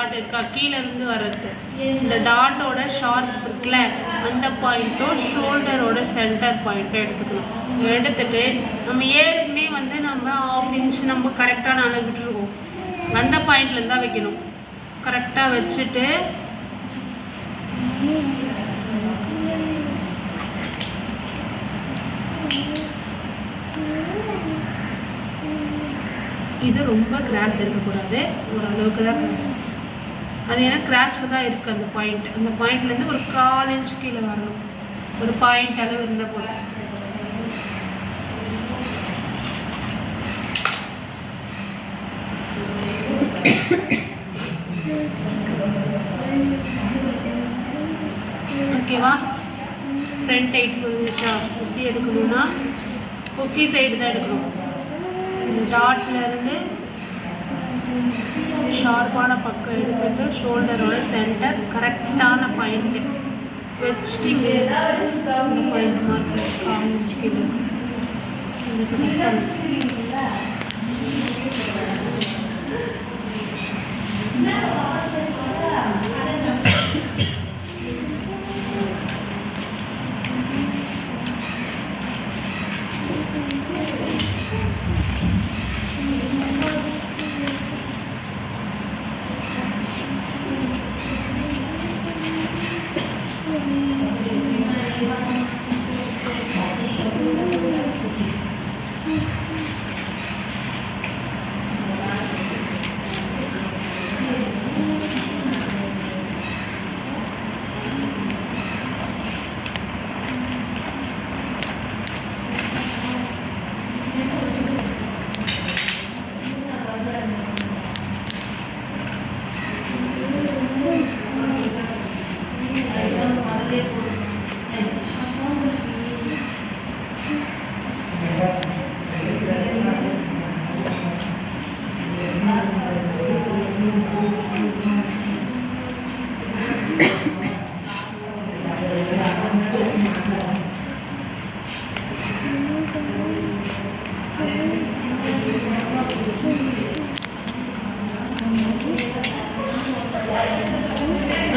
Dot இருக்கா கீழே இருந்து வர்றது. இந்த டாட்டோட ஷார்ப் இருக்குல்ல அந்த பாயிண்ட்டும் ஷோல்டரோட சென்டர் பாயிண்ட்டும் எடுத்துக்கணும். எடுத்துட்டு நம்ம ஏற்கனவே வந்து நம்ம 1/2 இன்ச் நம்ம கரெக்டான அளவு விட்டுருவோம். அந்த பாயிண்ட்லேருந்து தான் வைக்கணும். கரெக்டாக வச்சுட்டு இது ரொம்ப கிராஸ் இருக்கக்கூடாது, ஓரளவுக்கு தான் கிராஸ். அது ஏன்னா கிராஸில் தான் இருக்குது அந்த பாயிண்ட். அந்த பாயிண்ட்லேருந்து ஒரு 1/4 இன்ச் கீழே வரணும். ஒரு பாயிண்ட் அளவு இருந்தால் போதும். ஓகேவா? ஃப்ரண்ட் டைட் புரிஞ்சிச்சா? எப்படி எடுக்கணும்னா கொக்கி சைடு தான் எடுக்கணும். இந்த டாட்லேருந்து ஷார்ப்பான பக்கம் எடுத்துட்டு ஷோல்டரோட சென்டர் கரெக்டான பாயிண்ட்டு வச்சுட்டு இங்கே இந்த பாயிண்ட் மார்க் 1/4 இன்ச் கீழே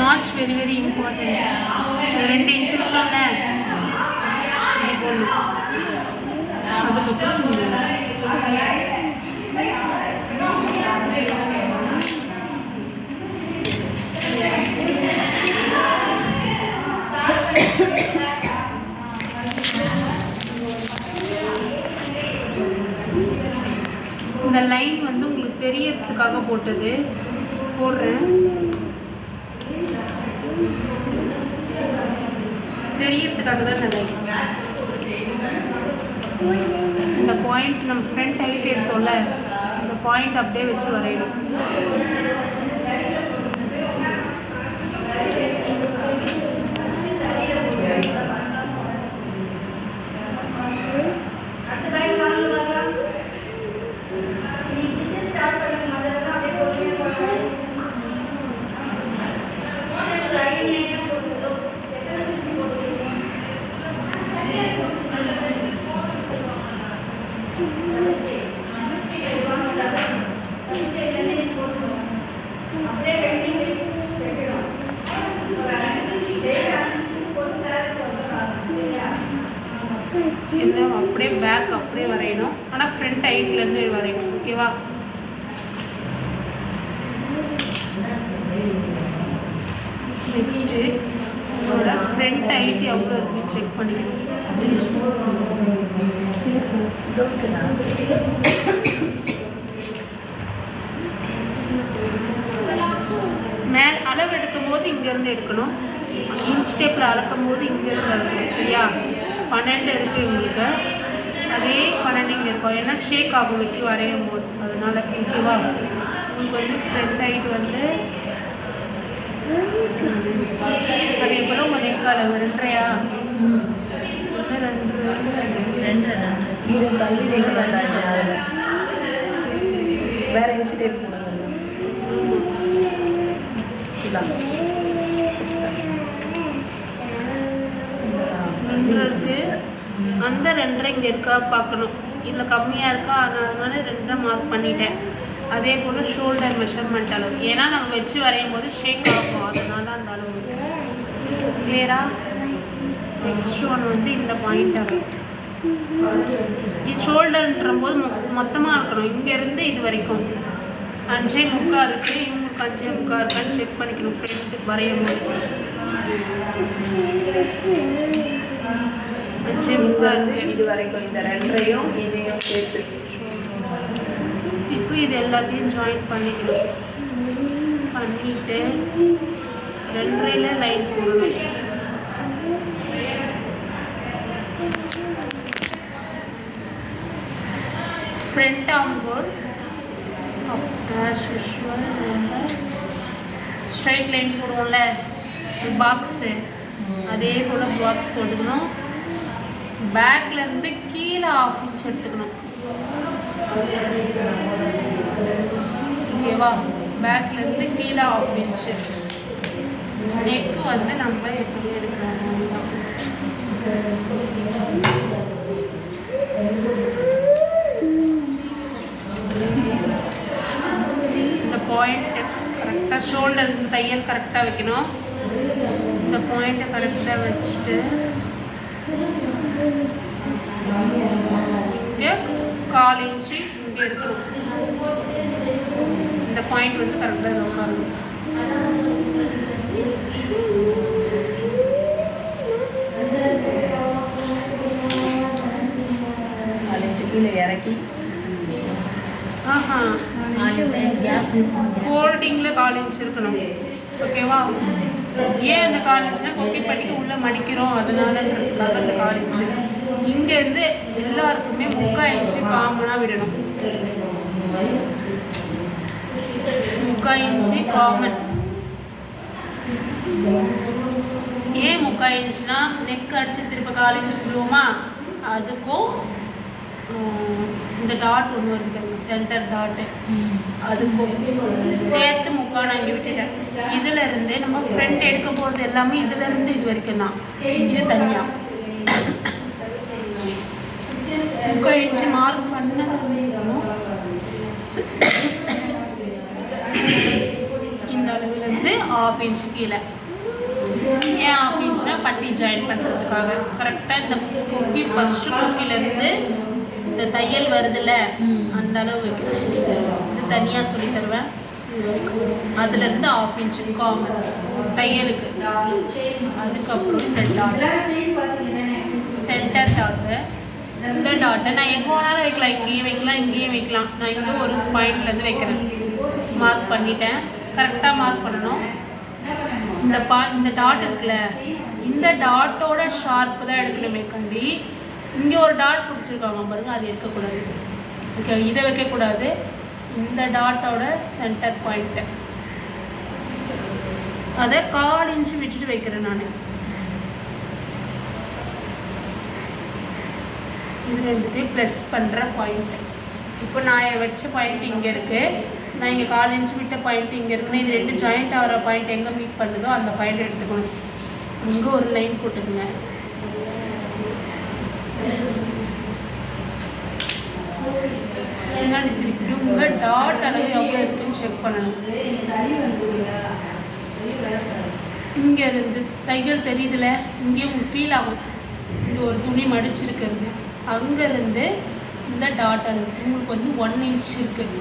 notch very very important. 2 inch இருக்கும்ல அதுக்கப்புறம் இந்த லைன் வந்து உங்களுக்கு தெரியறதுக்காக போட்டது போடுறேன். தெரியறதுக்காக தான் இந்த லைன். இந்த பாயிண்ட் நம்ம ஃப்ரண்ட் ஹைட் எடுத்தோம்ல அந்த பாயிண்ட் அப்படியே வச்சு வரையணும். எல்லாம் அப்படியே பேக் அப்படியே வரையணும். ஆனால் ஃப்ரண்ட் ஹைட்லேருந்து வரையணும். ஓகேவா? நெக்ஸ்ட்டு உங்களோட ஃப்ரண்ட் ஹைட் எவ்வளோ இருக்குன்னு செக் பண்ணிக்கணும். மேல் அளவு எடுக்கும் போது இங்கேருந்து எடுக்கணும். இன்ச் டேப்பில் அளக்கும் போது இங்கேருந்து அளக்கணும். சரியா? 12 இருக்குது உங்களுக்கு. அதே 12 இங்கே இருக்கும். ஏன்னா ஷேக் ஆகும் வைக்க வரையும் போது. அதனால் ஓகேவா? உங்களுக்கு வந்து ஃப்ரண்ட் ஹைட் வந்து அதே போல் உங்கள் நெக் அளவு 2.5 வேறு இன்ச்சு டேப் இருக்குது. அந்த 2.5 இங்கே இருக்கா பார்க்கணும். இதில் கம்மியாக இருக்கா, அதனால 2.5 மார்க் பண்ணிட்டேன். அதே போல் ஷோல்டர் மெஷர்மெண்ட் அளவு, ஏன்னா நம்ம வச்சு வரையும் போது ஷேக் ஆகும், அதனால அந்த அளவு கிளியரா. நெக்ஸ்ட் ஒன் வந்து இந்த பாயிண்ட் அளவு. இது ஷோல்டர்ன்ற போது மொத்தமாக இருக்கணும், இங்கேருந்து இது வரைக்கும் 5.75 இருக்குது, இவங்களுக்கு 5.75 இருக்கான்னு செக் பண்ணிக்கணும் ஃப்ரெண்டு வரையும் போது. 5.75 இருக்குது இது வரைக்கும், இந்த 2ஐயும் இதையும் சேர்த்து. இப்போ இது எல்லாத்தையும் ஜாயின் பண்ணிக்கணும். பண்ணிவிட்டு 2ல லைன் போடணும். Front arm hole as usual straight line போடுவோம்ல பாக்ஸு, அதே போல் பாக்ஸ் போட்டுக்கணும். பேக்லேருந்து கீழே 1/2 இன்ச் எடுத்துக்கணும். ஓகேவா, பேக்லேருந்து கீழே 1/2 இன்ச்சு. நெக்கு வந்து நம்ம எப்படி எடுக்கணும், இந்த பாயிண்ட்டு கரெக்டாக ஷோல்டர் தையல் கரெக்டாக வைக்கணும். இந்த பாயிண்ட்டை கரெக்டாக வச்சுட்டு இங்கே 1/4 இன்ச்சு இங்கே இருக்கணும். இந்த பாயிண்ட் வந்து கரெக்டாக உட்காரணும். கீழே இறக்கி ஃபோல்டிங்கில் 1/4 இன்ச் இருக்கணும். ஓகேவா, ஏன் அந்த 1/4 இன்ச்சுனா கொக்கி பண்ணிக்க உள்ளே மடிக்கிறோம், அதனாலன்றதுக்காக அந்த 1/4 இன்ச்சு. இங்கேருந்து எல்லாருக்குமே 3/4 இன்ச்சு காமனாக விடணும். 3/4 இன்ச்சு காமன். ஏன் 3/4 இன்ச்சுனா நெக் அடிச்சு திருப்ப 1/4 இன்ச்சு விடுவோமா, அதுக்கும் இந்த டாட் ஒன்று வருது சென்டர் டாட்டு, அதுக்கும் சேர்த்து 3/4 நான் இங்கே விட்டுட்டேன். இதிலேருந்து நம்ம ஃப்ரண்ட் எடுக்க போகிறது எல்லாமே இதிலேருந்து இது வரைக்கும் தான், இது தனியாக 3/4 இன்ச்சு மார்க் பண்ணதுமே இந்த அளவுலேருந்து 1/2 இன்ச்சு கீழே. ஏன் 1/2 இன்ச்னா பட்டி ஜாயின் பண்ணுறதுக்காக. கரெக்டாக இந்த கொக்கி ஃபஸ்ட்டு கொக்கிலேருந்து இந்த தையல் வருதுல்ல அந்த அளவு வைக்கணும். இது தனியாக சொல்லி தருவேன் இது வரைக்கும். அதுலேருந்து 1/2 இன்ச்சு காமன் தையலுக்கு. அதுக்கப்புறம் இந்த டாட்டு சென்டர் டாட்டு. இந்த டாட்டை நான் எங்கே வேணாலும் வைக்கலாம், இங்கேயும் வைக்கலாம் இங்கேயும் வைக்கலாம். நான் இங்கே ஒரு பாயிண்ட்லேருந்து வைக்கிறேன். மார்க் பண்ணிட்டேன், கரெக்டாக மார்க் பண்ணணும். இந்த டாட் இருக்குல்ல, இந்த டாட்டோட ஷார்ப்பு தான் எடுக்கணுமே கண்டி. இங்கே ஒரு டாட் பிடிச்சிருக்காங்க பாருங்கள், அது எடுக்கக்கூடாது. ஓகே, இதை வைக்கக்கூடாது. இந்த டாட்டோட சென்டர் பாயிண்ட்டு அதை 1/4 இன்ச்சு விட்டுட்டு வைக்கிறேன் நான். இது ரெண்டுத்தையும் ப்ளஸ் பண்ணுற பாயிண்ட்டு. இப்போ நான் வச்ச பாயிண்ட் இங்கே இருக்குது, நான் இங்கே 1/4 இன்ச்சு விட்ட பாயிண்ட் இங்கே இருக்குன்னா, இது ரெண்டு ஜாயிண்ட் ஆகிற பாயிண்ட் எங்கே மீட் பண்ணுதோ அந்த பாயிண்ட் எடுத்துக்கணும். இங்கே ஒரு லைன் போட்டுக்குங்க. பின்னாடி திருப்பி உங்கள் டாட் அளவு எவ்வளோ இருக்குன்னு செக் பண்ணணும். இங்கே இருந்து தையல் தெரியுதுல, இங்கேயும் உங்களுக்கு ஃபீல் ஆகும் இது ஒரு துணி மடிச்சிருக்கிறது. அங்கேருந்து இந்த டாட் அளவு உங்களுக்கு வந்து 1 இன்ச் இருக்குது.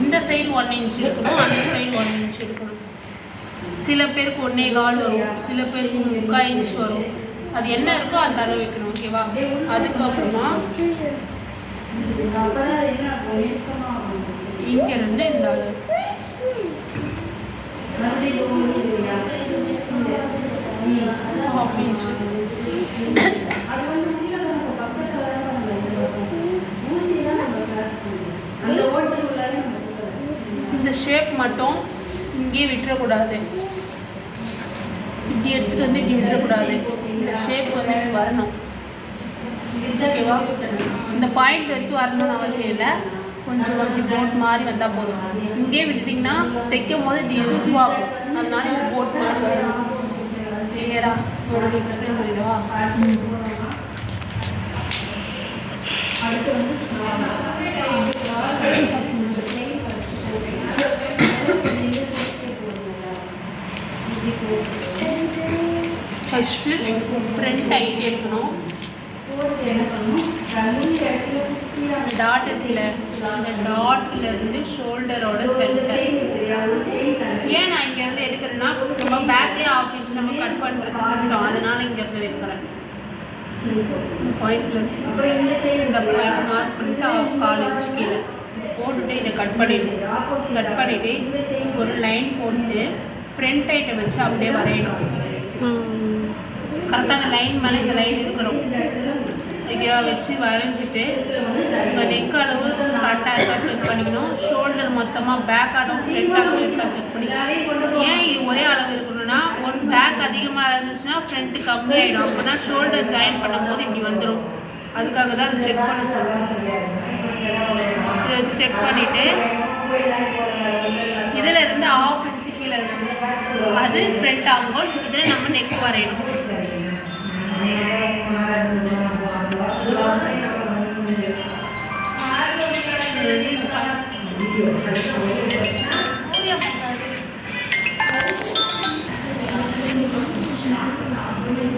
இந்த சைடு 1 இன்ச் எடுக்கணும், அந்த சைடு 1 இன்ச் எடுக்கணும். சில பேருக்கு 1.25 வரும், சில பேருக்கு 3/4 இன்ச் வரும். அது என்ன இருக்கோ அந்த அளவு வைக்கணும். ஓகேவா, அதுக்கப்புறமா இங்கேருந்து இந்த அளவு ½ இன்ச். இந்த ஷேப் மட்டும் இங்கேயே விட்டுறக்கூடாது, இப்படி எடுத்துகிட்டு வந்து இப்படி விட்டுறக்கூடாது. இந்த ஷேப் வந்து இப்படி வரணும். ஓகேவா, இந்த பாயிண்ட் வரைக்கும் வரணும்னு அவசியம் இல்லை, கொஞ்சம் அப்படி போட் மாதிரி வந்தால் போதும். இங்கேயே விட்டுட்டிங்கன்னா தைக்கும் போது இதுவாகும், அதனால இந்த போட் மாதிரி வரும். கிளியராக உங்களுக்கு எக்ஸ்பிளைன் பண்ணிடுவா. ஃபஸ்ட்டு ஃப்ரண்ட் ஹைட் எடுக்கணும். இந்த டாட் இருக்குல்ல, அந்த டாட்லேருந்து ஷோல்டரோட சென்டர். ஏன் நான் இங்கேருந்து எடுக்கிறேன்னா நம்ம பேக்லேயே ஆஃப் இன்ச் நம்ம கட் பண்ணுறதுக்கு அதனால் இங்கேருந்து எடுக்கிறேன். பாயிண்டில் இந்த பாயிண்ட் மார்க் பண்ணிட்டு 1/4 இன்ச் கீழே போட்டுட்டு இதை கட் பண்ணிவிட்டு ஒரு லைன் போட்டு ஃப்ரண்ட் ஹைட்டை வச்சு அப்படியே வரையணும். கரெக்டாக அந்த லைன் மேலே இந்த லைன் இருக்கணும். இங்கே வச்சு வரைஞ்சிட்டு உங்கள் நெக் அளவு கரெக்டாக இருக்கா செக் பண்ணிக்கணும். ஷோல்டர் மொத்தமாக பேக் அளவு ஃப்ரண்ட் அளவு இருக்கா செக் பண்ணிக்கணும். ஏன் இது ஒரே அளவு இருக்கணும்னா பேக் அதிகமாக இருந்துச்சுன்னா ஃப்ரண்ட்டு கம்மியாகிடும். அப்போனா ஷோல்டர் ஜாயின் பண்ணும்போது இப்படி வந்துடும். அதுக்காக தான் அதை செக் பண்ண சொல்லுவோம். இதை வச்சு செக் பண்ணிவிட்டு இதில் இருந்து 1/2 இன்ச்சு கீழே இருக்கணும். அது ஃப்ரண்ட் ஆகும். இதில் நம்ம நெக் வரையணும்.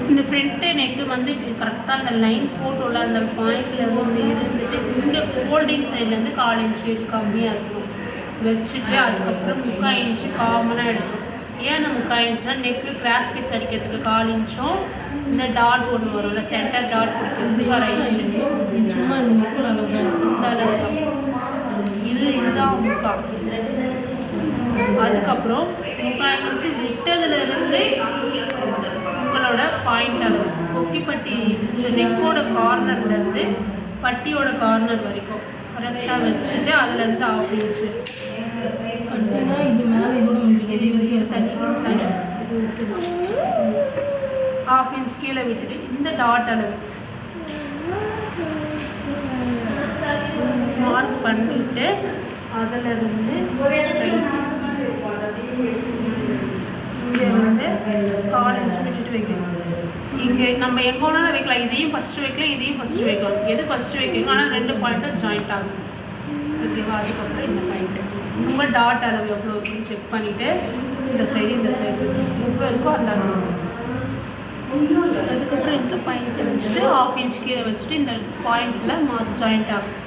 இந்த ஃப்ரண்ட்டு நெக்கு வந்து கரெக்டாக அந்த லைன் போட்டோல அந்த பாயிண்டில் இருந்து இருந்துட்டு இங்கே ஃபோல்டிங் சைட்லேருந்து 1/4 இன்ச்சு கம்மியாக இருக்கும் வச்சுட்டு அதுக்கப்புறம் 3/4 இன்ச்சு காமனாக எடுக்கணும். ஏன் அந்த 3/4 இன்ச்சுனா நெக்கு கிராஸ் பீஸ் அடிக்கிறதுக்கு 1/4 இன்ச்சும் இந்த டாட் ஒன்று வரும்ல சென்டர் டாட் கொடுக்கிறதுக்கு 1/2 இன்ச்சு. சும்மா இந்த நெக்கு அளவு இந்த அளவு தான். இதுதான் 3/4. அதுக்கப்புறம் 3/4 இன்ச்சு விட்டதுலேருந்து உங்களோட பாயிண்ட் அளவு கொக்கிப்பட்டி நெக்கோட கார்னர்லேருந்து பட்டியோட கார்னர் வரைக்கும் கரெக்டாக வச்சுட்டு அதுலேருந்து 1/2 இன்ச்சு அப்படின்னா இது மேலே இதோட முடிஞ்சது தண்ணி 1/2 இன்ச் கீழே விட்டுட்டு இந்த டாட் அளவு மார்க் பண்ணிட்டு அதிலிருந்து ஸ்ட்ரைட் இங்கே வந்து 1/4 இன்ச் விட்டுட்டு வைக்கணும். இங்கே நம்ம எங்கே வேணாலும் வைக்கலாம். இதையும் ஃபஸ்ட்டு வைக்கலாம், இதையும் ஃபஸ்ட்டு வைக்கலாம். எது ஃபஸ்ட்டு வைக்கணும் ஆனால் 2 பாயிண்ட்டும் ஜாயிண்ட் ஆகும். ஓகேவா? அதுக்கப்புறம் இந்த பாயிண்ட்டு உங்கள் டாட் அளவு எவ்வளோ இருக்குன்னு செக் பண்ணிவிட்டு இந்த சைடு எவ்வளோ இருக்கோ அந்த அளவு. அதுக்கப்புறம் இந்த பாயிண்ட்டை வச்சுட்டு 1/2 இன்ச் கீழே வச்சுட்டு இந்த பாயிண்டில் மார்க் ஜாயிண்ட் ஆகும்.